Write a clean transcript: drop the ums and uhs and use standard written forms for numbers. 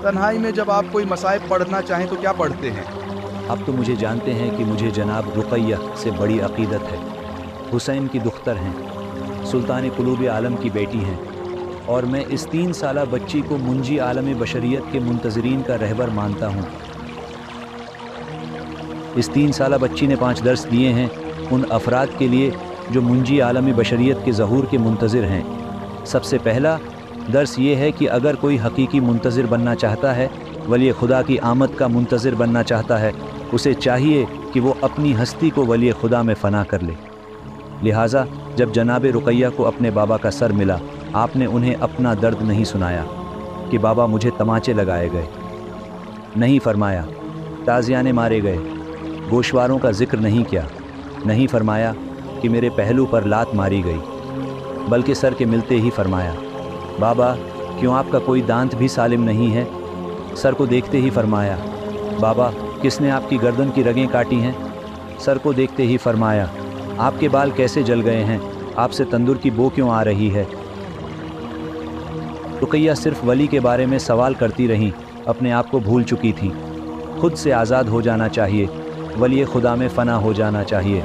तन्हाई में जब आप कोई मसाइब पढ़ना चाहें तो क्या पढ़ते हैं? अब तो मुझे जानते हैं कि मुझे जनाब रुक़ैया से बड़ी अक़ीदत है। हुसैन की दुख्तर हैं, सुल्तान कुलूब आलम की बेटी हैं, और मैं इस 3 साला बच्ची को मुंजी आलम बशरियत के मुंतज़रीन का रहबर मानता हूँ। इस 3 साला बच्ची ने 5 दर्स दिए हैं उन अफराद के लिए जो मुंजी आलम बशरियत के ज़हूर के मुंतज़िर हैं। सबसे पहला दर्स ये है कि अगर कोई हकीकी मुंतज़िर बनना चाहता है, वली खुदा की आमद का मुंतज़िर बनना चाहता है, उसे चाहिए कि वो अपनी हस्ती को वली खुदा में फ़ना कर ले। लिहाजा जब जनाब रुक़ैया को अपने बाबा का सर मिला, आपने उन्हें अपना दर्द नहीं सुनाया कि बाबा मुझे तमाचे लगाए गए, नहीं फरमाया ताज़ियाने मारे गए, गोशवारों का ज़िक्र नहीं किया, नहीं फरमाया कि मेरे पहलू पर लात मारी गई, बल्कि सर के मिलते ही फरमाया, बाबा क्यों आपका कोई दांत भी सालिम नहीं है? सर को देखते ही फरमाया, बाबा किसने आपकी गर्दन की रगें काटी हैं? सर को देखते ही फरमाया, आपके बाल कैसे जल गए हैं? आपसे तंदूर की बो क्यों आ रही है? रुक़ैया सिर्फ वली के बारे में सवाल करती रहीं, अपने आप को भूल चुकी थी। खुद से आज़ाद हो जाना चाहिए, वली खुदा में फ़ना हो जाना चाहिए।